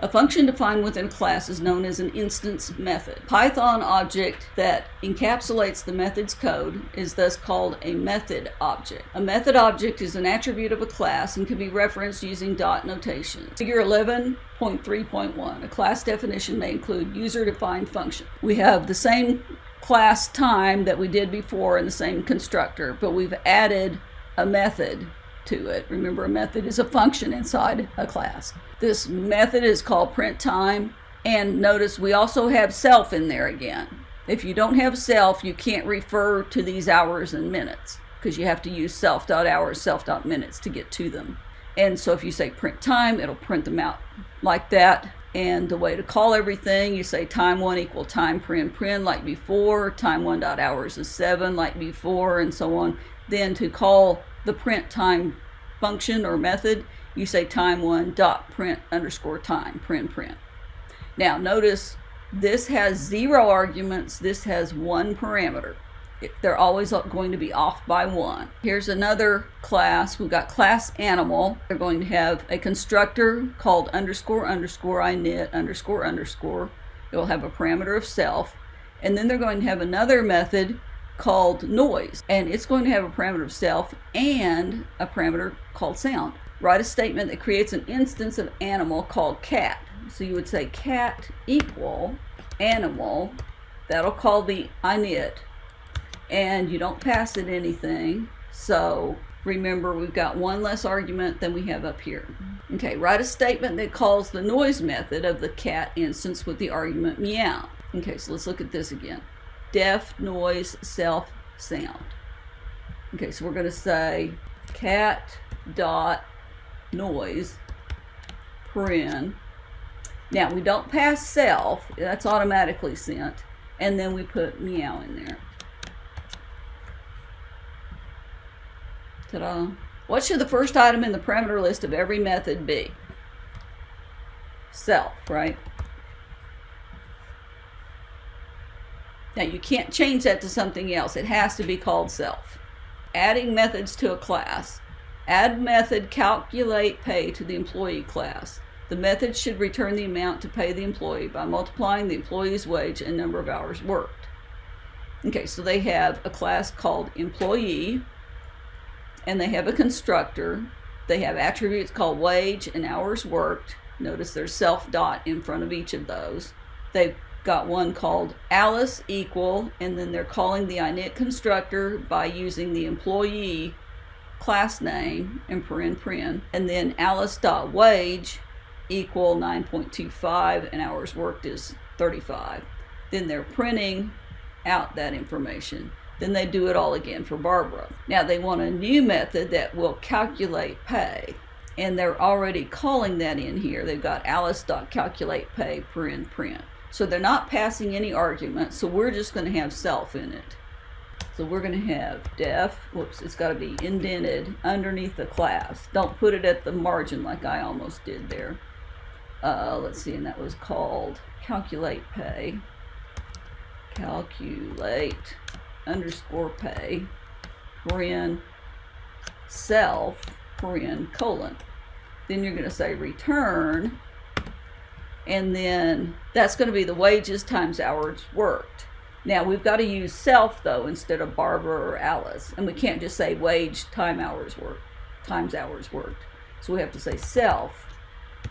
A function defined within a class is known as an instance method. Python object that encapsulates the method's code is thus called a method object. A method object is an attribute of a class and can be referenced using dot notation. Figure 11.3.1. A class definition may include user-defined function. We have the same class time that we did before in the same constructor, but we've added a method to it. Remember, a method is a function inside a class. This method is called print time, and notice we also have self in there again. If you don't have self, you can't refer to these hours and minutes because you have to use self.hours, self.minutes to get to them. And so if you say print time, it'll print them out like that. And the way to call everything, you say time1 equal time paren like before, time1.hours is 7 like before, and so on. Then to call the print time function or method, you say time1 dot print underscore time print. Now notice this has 0 arguments, this has 1 parameter. They're always going to be off by 1. Here's another class. We've got class animal. They're going to have a constructor called underscore init underscore. It will have a parameter of self, and then they're going to have another method called noise, and it's going to have a parameter of self and a parameter called sound. Write a statement that creates an instance of animal called cat. So you would say cat equal animal. That'll call the init, and you don't pass it anything. So remember, we've got 1 less argument than we have up here. Okay, write a statement that calls the noise method of the cat instance with the argument meow. Okay, so let's look at this again. Def, noise, self, sound. Okay, so we're going to say cat dot noise paren. Now we don't pass self, that's automatically sent, and then we put meow in there. Ta-da. What should the first item in the parameter list of every method be? Self, right? Now you can't change that to something else. It has to be called self. Adding methods to a class. Add method calculate pay to the employee class. The method should return the amount to pay the employee by multiplying the employee's wage and number of hours worked. Okay, so they have a class called employee, and they have a constructor. They have attributes called wage and hours worked. Notice there's self dot in front of each of those. They've got one called Alice equal, and then they're calling the init constructor by using the employee class name and paren, and then Alice.wage equal 9.25 and hours worked is 35. Then they're printing out that information. Then they do it all again for Barbara. Now they want a new method that will calculate pay, and they're already calling that in here. They've got Alice.calculate_pay print. So they're not passing any arguments, so we're just going to have self in it. So we're going to have def, whoops, it's got to be indented underneath the class. Don't put it at the margin like I almost did there. Let's see, and that was called calculate pay. Calculate underscore pay, paren, self, paren, colon. Then you're going to say return, and then that's going to be the wages times hours worked. Now we've got to use self though instead of Barbara or Alice, and we can't just say wage times hours worked. So we have to say self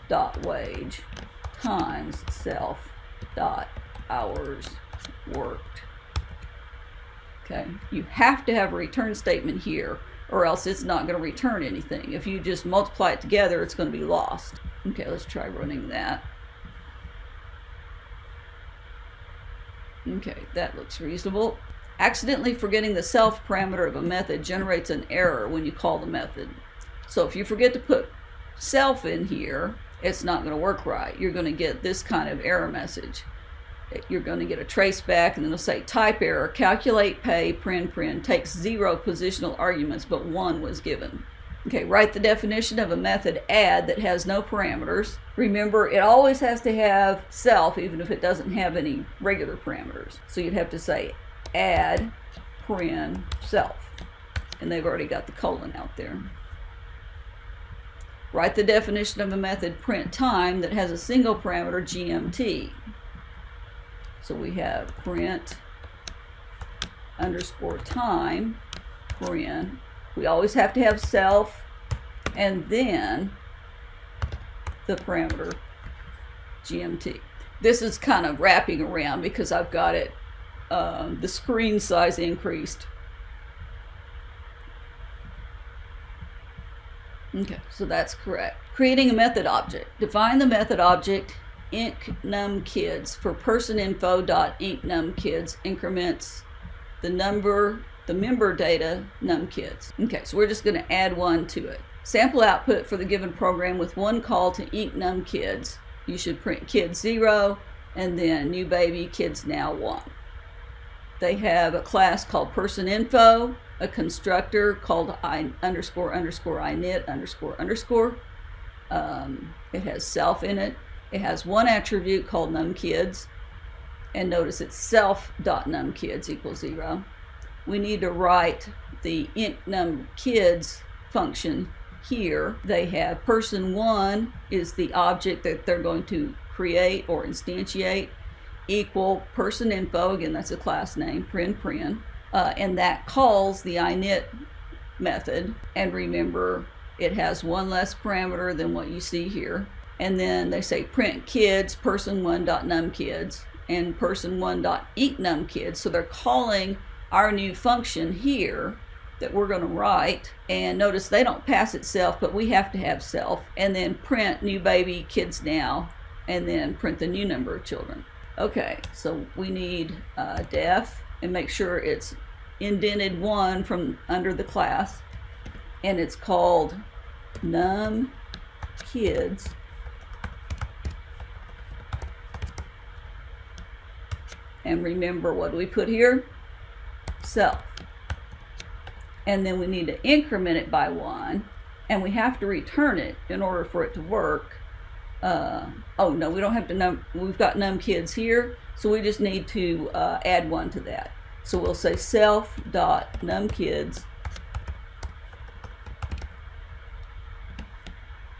dot wage times self dot hours worked. Okay, you have to have a return statement here, or else it's not going to return anything. If you just multiply it together, it's going to be lost. Okay, let's try running that. Okay, that looks reasonable. Accidentally forgetting the self parameter of a method generates an error when you call the method. So if you forget to put self in here, it's not going to work right. You're going to get this kind of error message. You're going to get a trace back, and then it'll say type error, calculate pay, paren, takes 0 positional arguments, but 1 was given. Okay, write the definition of a method add that has no parameters. Remember, it always has to have self, even if it doesn't have any regular parameters. So you'd have to say add paren self, and they've already got the colon out there. Write the definition of a method print time that has a single parameter GMT. So we have print underscore time, paren. We always have to have self and then the parameter GMT. This is kind of wrapping around because I've got it, the screen size increased. Okay, so that's correct. Creating a method object. Define the method object incnumKids for personinfo.incnumKids increments the member data numKids. Okay, so we're just going to add one to it. Sample output for the given program with one call to incnumKids. You should print kids 0 and then new baby kids now 1. They have a class called personinfo, a constructor called I__init___. It has self in it. It has one attribute called numKids, and notice it's self.numKids equals 0. We need to write the incnumKids function here. They have person1 is the object that they're going to create or instantiate, equal personinfo, again that's a class name, paren, and that calls the init method. And remember, it has one less parameter than what you see here. And then they say print kids person1.numKids and person1.incnumKids. So they're calling our new function here that we're going to write. And notice they don't pass it self, but we have to have self. And then print new baby kids now, and then print the new number of children. Okay, so we need def, and make sure it's indented 1 from under the class, and it's called numKids. And remember, what do we put here? Self. And then we need to increment it by 1, and we have to return it in order for it to work. Oh no, we don't have to we've got numKids here, so we just need to add 1 to that. So we'll say self.numKids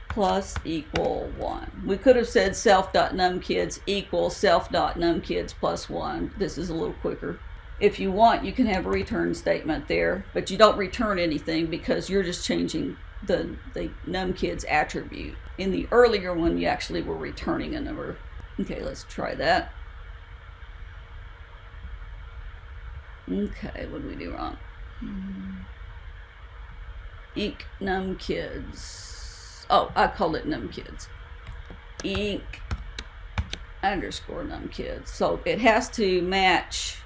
plus equal 1. We could have said self.numKids equals self.numKids plus 1. This is a little quicker. If you want, you can have a return statement there, but you don't return anything because you're just changing the numKids attribute. In the earlier one, you actually were returning a number. Okay, let's try that. Okay, what did we do wrong? incnumKids. Oh, I called it numKids. inc_numKids. So it has to match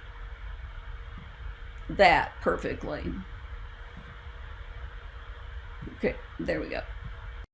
that perfectly. Okay, there we go.